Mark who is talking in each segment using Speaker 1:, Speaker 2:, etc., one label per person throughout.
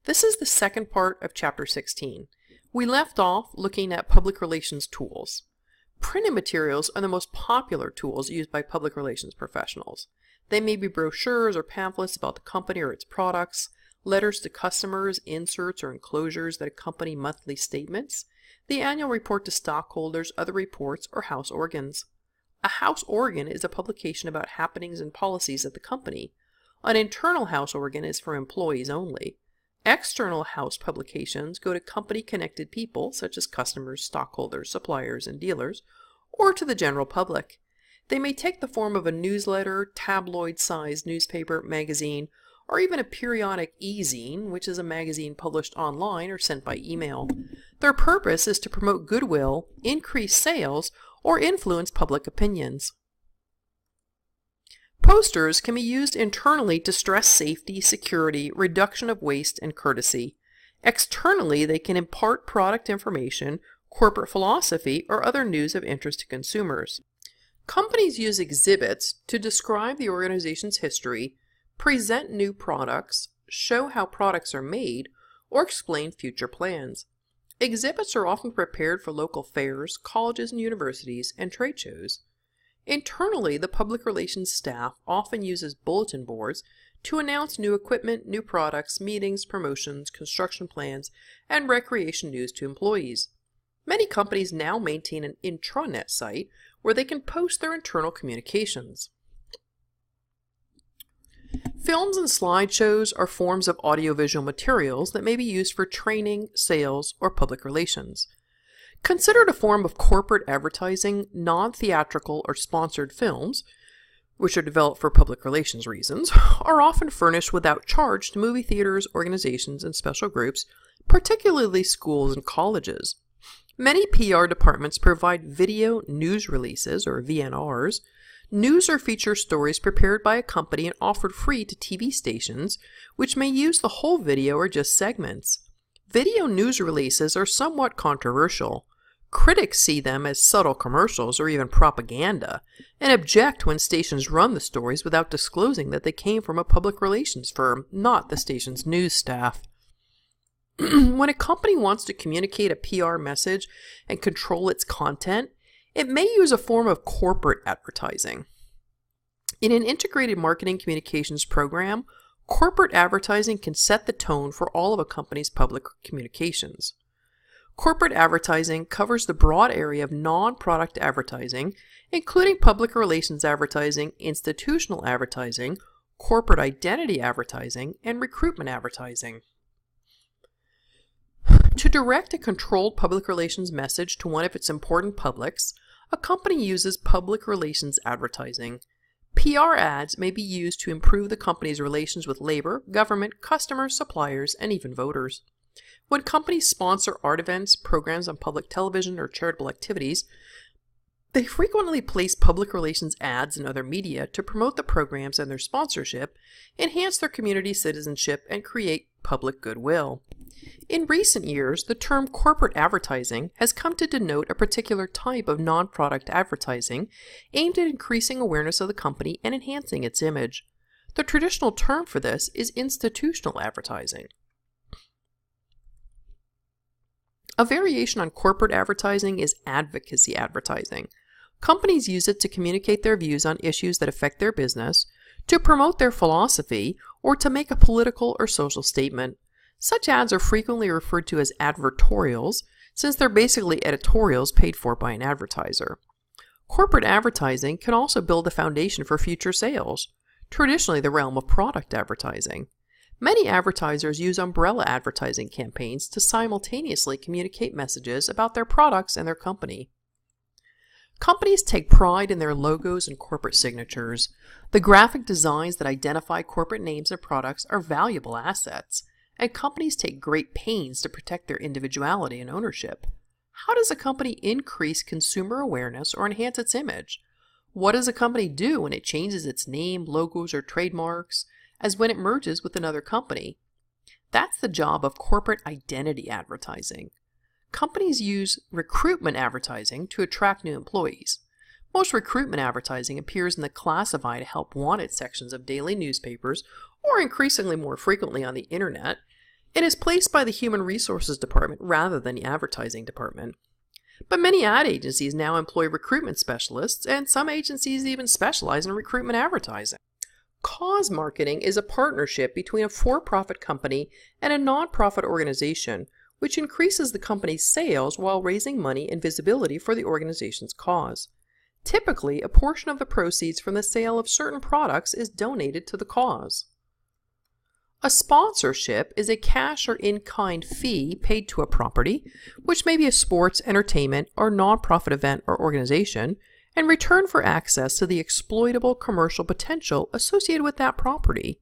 Speaker 1: This is the second part of Chapter 16. We left off looking at public relations tools. Printed materials are the most popular tools used by public relations professionals. They may be brochures or pamphlets about the company or its products, letters to customers, inserts or enclosures that accompany monthly statements, the annual report to stockholders, other reports, or house organs. A house organ is a publication about happenings and policies at the company. An internal house organ is for employees only. External house publications go to company-connected people, such as customers, stockholders, suppliers, and dealers, or to the general public. They may take the form of a newsletter, tabloid-sized newspaper, magazine, or even a periodic e-zine, which is a magazine published online or sent by email. Their purpose is to promote goodwill, increase sales, or influence public opinions. Posters can be used internally to stress safety, security, reduction of waste, and courtesy. Externally, they can impart product information, corporate philosophy, or other news of interest to consumers. Companies use exhibits to describe the organization's history, present new products, show how products are made, or explain future plans. Exhibits are often prepared for local fairs, colleges and universities, and trade shows. Internally, the public relations staff often uses bulletin boards to announce new equipment, new products, meetings, promotions, construction plans, and recreation news to employees. Many companies now maintain an intranet site where they can post their internal communications. Films and slideshows are forms of audiovisual materials that may be used for training, sales, or public relations. Considered a form of corporate advertising, non-theatrical or sponsored films, which are developed for public relations reasons, are often furnished without charge to movie theaters, organizations, and special groups, particularly schools and colleges. Many PR departments provide video news releases, or VNRs, news or feature stories prepared by a company and offered free to TV stations, which may use the whole video or just segments. Video news releases are somewhat controversial. Critics see them as subtle commercials or even propaganda, and object when stations run the stories without disclosing that they came from a public relations firm, not the station's news staff. When a company wants to communicate a PR message and control its content, it may use a form of corporate advertising. In an integrated marketing communications program, corporate advertising can set the tone for all of a company's public communications. Corporate advertising covers the broad area of non-product advertising, including public relations advertising, institutional advertising, corporate identity advertising, and recruitment advertising. To direct a controlled public relations message to one of its important publics, a company uses public relations advertising. PR ads may be used to improve the company's relations with labor, government, customers, suppliers, and even voters. When companies sponsor art events, programs on public television, or charitable activities, they frequently place public relations ads in other media to promote the programs and their sponsorship, enhance their community citizenship, and create public goodwill. In recent years, the term corporate advertising has come to denote a particular type of non-product advertising aimed at increasing awareness of the company and enhancing its image. The traditional term for this is institutional advertising. A variation on corporate advertising is advocacy advertising. Companies use it to communicate their views on issues that affect their business, to promote their philosophy, or to make a political or social statement. Such ads are frequently referred to as advertorials, since they're basically editorials paid for by an advertiser. Corporate advertising can also build a foundation for future sales, traditionally the realm of product advertising. Many advertisers use umbrella advertising campaigns to simultaneously communicate messages about their products and their company. Companies take pride in their logos and corporate signatures. The graphic designs that identify corporate names and products are valuable assets, and companies take great pains to protect their individuality and ownership. How does a company increase consumer awareness or enhance its image? What does a company do when it changes its name, logos, or trademarks, as when it merges with another company? That's the job of corporate identity advertising. Companies use recruitment advertising to attract new employees. Most recruitment advertising appears in the classified help wanted sections of daily newspapers, or increasingly more frequently on the internet. It is placed by the Human Resources Department rather than the Advertising Department. But many ad agencies now employ recruitment specialists, and some agencies even specialize in recruitment advertising. Cause marketing is a partnership between a for-profit company and a non-profit organization, which increases the company's sales while raising money and visibility for the organization's cause. Typically, a portion of the proceeds from the sale of certain products is donated to the cause. A sponsorship is a cash or in-kind fee paid to a property, which may be a sports, entertainment, or nonprofit event or organization, in return for access to the exploitable commercial potential associated with that property.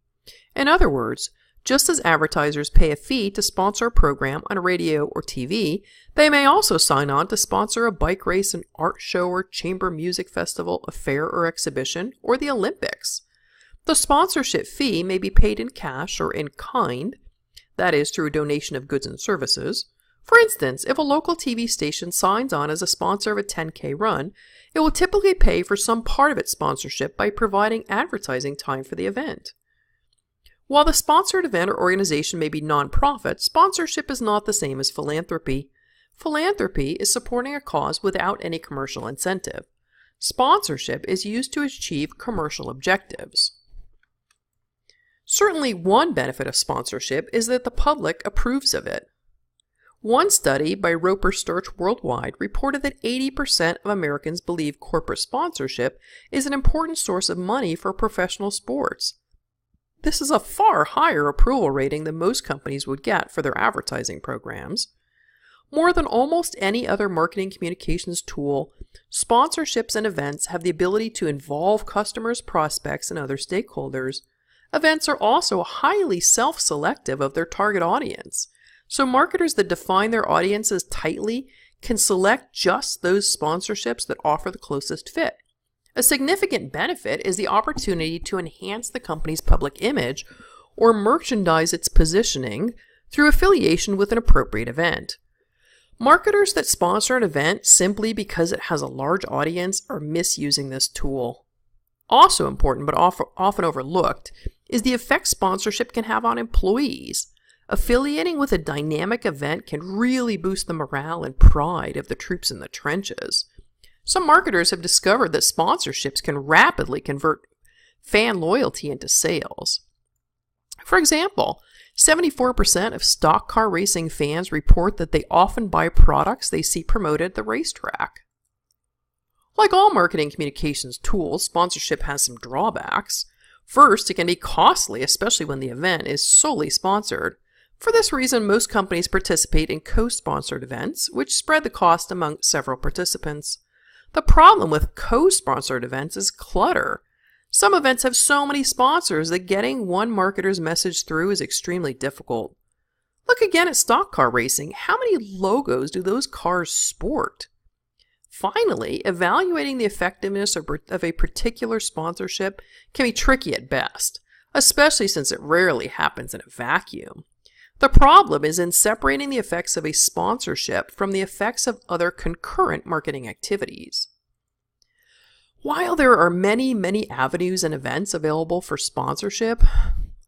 Speaker 1: In other words, just as advertisers pay a fee to sponsor a program on radio or TV, they may also sign on to sponsor a bike race, an art show or chamber music festival, a fair or exhibition, or the Olympics. The sponsorship fee may be paid in cash or in kind, that is, through a donation of goods and services. For instance, if a local TV station signs on as a sponsor of a 10K run, it will typically pay for some part of its sponsorship by providing advertising time for the event. While the sponsored event or organization may be non-profit, sponsorship is not the same as philanthropy. Philanthropy is supporting a cause without any commercial incentive. Sponsorship is used to achieve commercial objectives. Certainly, one benefit of sponsorship is that the public approves of it. One study by Roper Sturch Worldwide reported that 80% of Americans believe corporate sponsorship is an important source of money for professional sports. This is a far higher approval rating than most companies would get for their advertising programs. More than almost any other marketing communications tool, sponsorships and events have the ability to involve customers, prospects, and other stakeholders. Events are also highly self-selective of their target audience, so marketers that define their audiences tightly can select just those sponsorships that offer the closest fit. A significant benefit is the opportunity to enhance the company's public image or merchandise its positioning through affiliation with an appropriate event. Marketers that sponsor an event simply because it has a large audience are misusing this tool. Also important, but often overlooked, is the effect sponsorship can have on employees. Affiliating with a dynamic event can really boost the morale and pride of the troops in the trenches. Some marketers have discovered that sponsorships can rapidly convert fan loyalty into sales. For example, 74% of stock car racing fans report that they often buy products they see promoted at the racetrack. Like all marketing communications tools, sponsorship has some drawbacks. First, it can be costly, especially when the event is solely sponsored. For this reason, most companies participate in co-sponsored events, which spread the cost among several participants. The problem with co-sponsored events is clutter. Some events have so many sponsors that getting one marketer's message through is extremely difficult. Look again at stock car racing. How many logos do those cars sport? Finally, evaluating the effectiveness of a particular sponsorship can be tricky at best, especially since it rarely happens in a vacuum. The problem is in separating the effects of a sponsorship from the effects of other concurrent marketing activities. While there are many avenues and events available for sponsorship,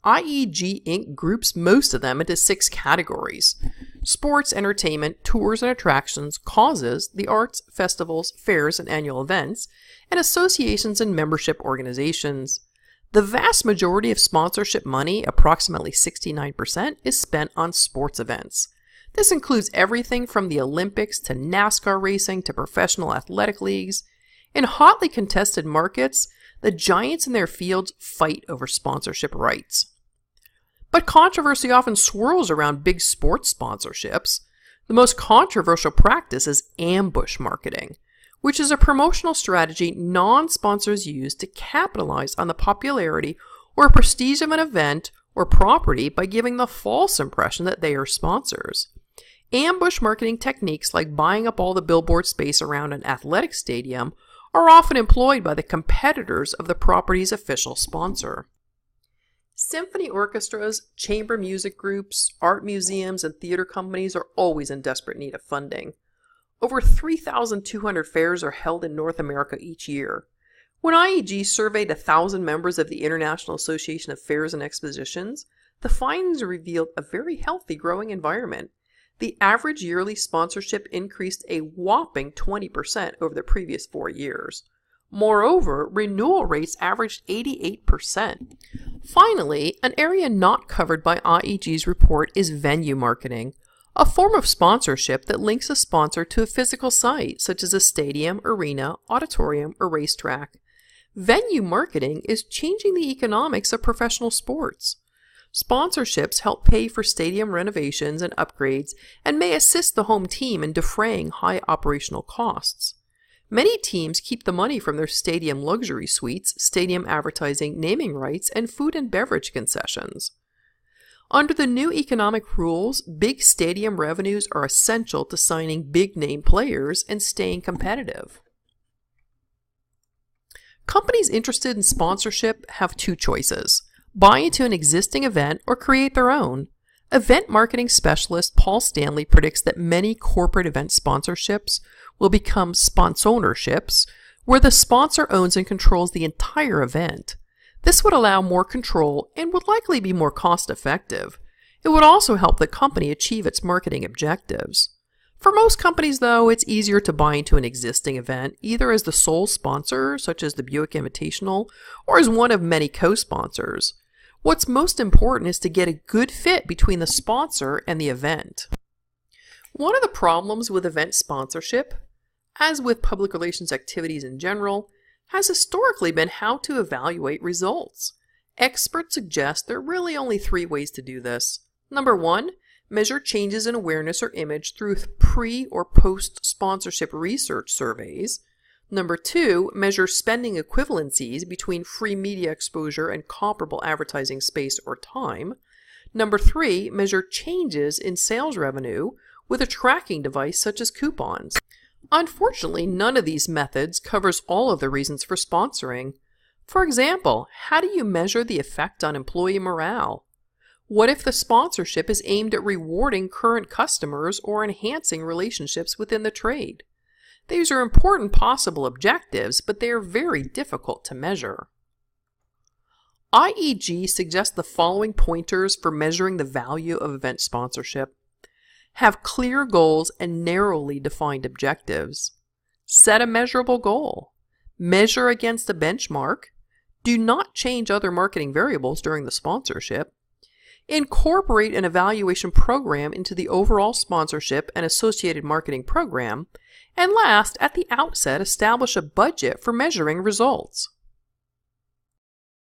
Speaker 1: IEG Inc. groups most of them into 6 categories: sports, entertainment, tours and attractions, causes, the arts, festivals, fairs and annual events, and associations and membership organizations. The vast majority of sponsorship money, approximately 69%, is spent on sports events. This includes everything from the Olympics to NASCAR racing to professional athletic leagues. In hotly contested markets, the giants in their fields fight over sponsorship rights. But controversy often swirls around big sports sponsorships. The most controversial practice is ambush marketing, which is a promotional strategy non-sponsors use to capitalize on the popularity or prestige of an event or property by giving the false impression that they are sponsors. Ambush marketing techniques like buying up all the billboard space around an athletic stadium are often employed by the competitors of the property's official sponsor. Symphony orchestras, chamber music groups, art museums, and theater companies are always in desperate need of funding. Over 3,200 fairs are held in North America each year. When IEG surveyed 1,000 members of the International Association of Fairs and Expositions, the findings revealed a very healthy growing environment. The average yearly sponsorship increased a whopping 20% over the previous 4 years. Moreover, renewal rates averaged 88%. Finally, an area not covered by IEG's report is venue marketing, a form of sponsorship that links a sponsor to a physical site, such as a stadium, arena, auditorium, or racetrack. Venue marketing is changing the economics of professional sports. Sponsorships help pay for stadium renovations and upgrades and may assist the home team in defraying high operational costs. Many teams keep the money from their stadium luxury suites, stadium advertising, naming rights, and food and beverage concessions. Under the new economic rules, big stadium revenues are essential to signing big-name players and staying competitive. Companies interested in sponsorship have two choices: buy into an existing event or create their own. Event marketing specialist Paul Stanley predicts that many corporate event sponsorships will become sponsorships, where the sponsor owns and controls the entire event. This would allow more control and would likely be more cost-effective. It would also help the company achieve its marketing objectives. For most companies, though, it's easier to buy into an existing event, either as the sole sponsor, such as the Buick Invitational, or as one of many co-sponsors. What's most important is to get a good fit between the sponsor and the event. One of the problems with event sponsorship, as with public relations activities in general, has historically been how to evaluate results. Experts suggest there are really only 3 ways to do this. Number 1, measure changes in awareness or image through pre- or post-sponsorship research surveys. Number 2, measure spending equivalencies between free media exposure and comparable advertising space or time. Number 3, measure changes in sales revenue with a tracking device such as coupons. Unfortunately, none of these methods covers all of the reasons for sponsoring. For example, how do you measure the effect on employee morale? What if the sponsorship is aimed at rewarding current customers or enhancing relationships within the trade? These are important possible objectives, but they are very difficult to measure. IEG suggests the following pointers for measuring the value of event sponsorship. Have clear goals and narrowly defined objectives. Set a measurable goal. Measure against a benchmark. Do not change other marketing variables during the sponsorship. Incorporate an evaluation program into the overall sponsorship and associated marketing program. And last, at the outset, establish a budget for measuring results.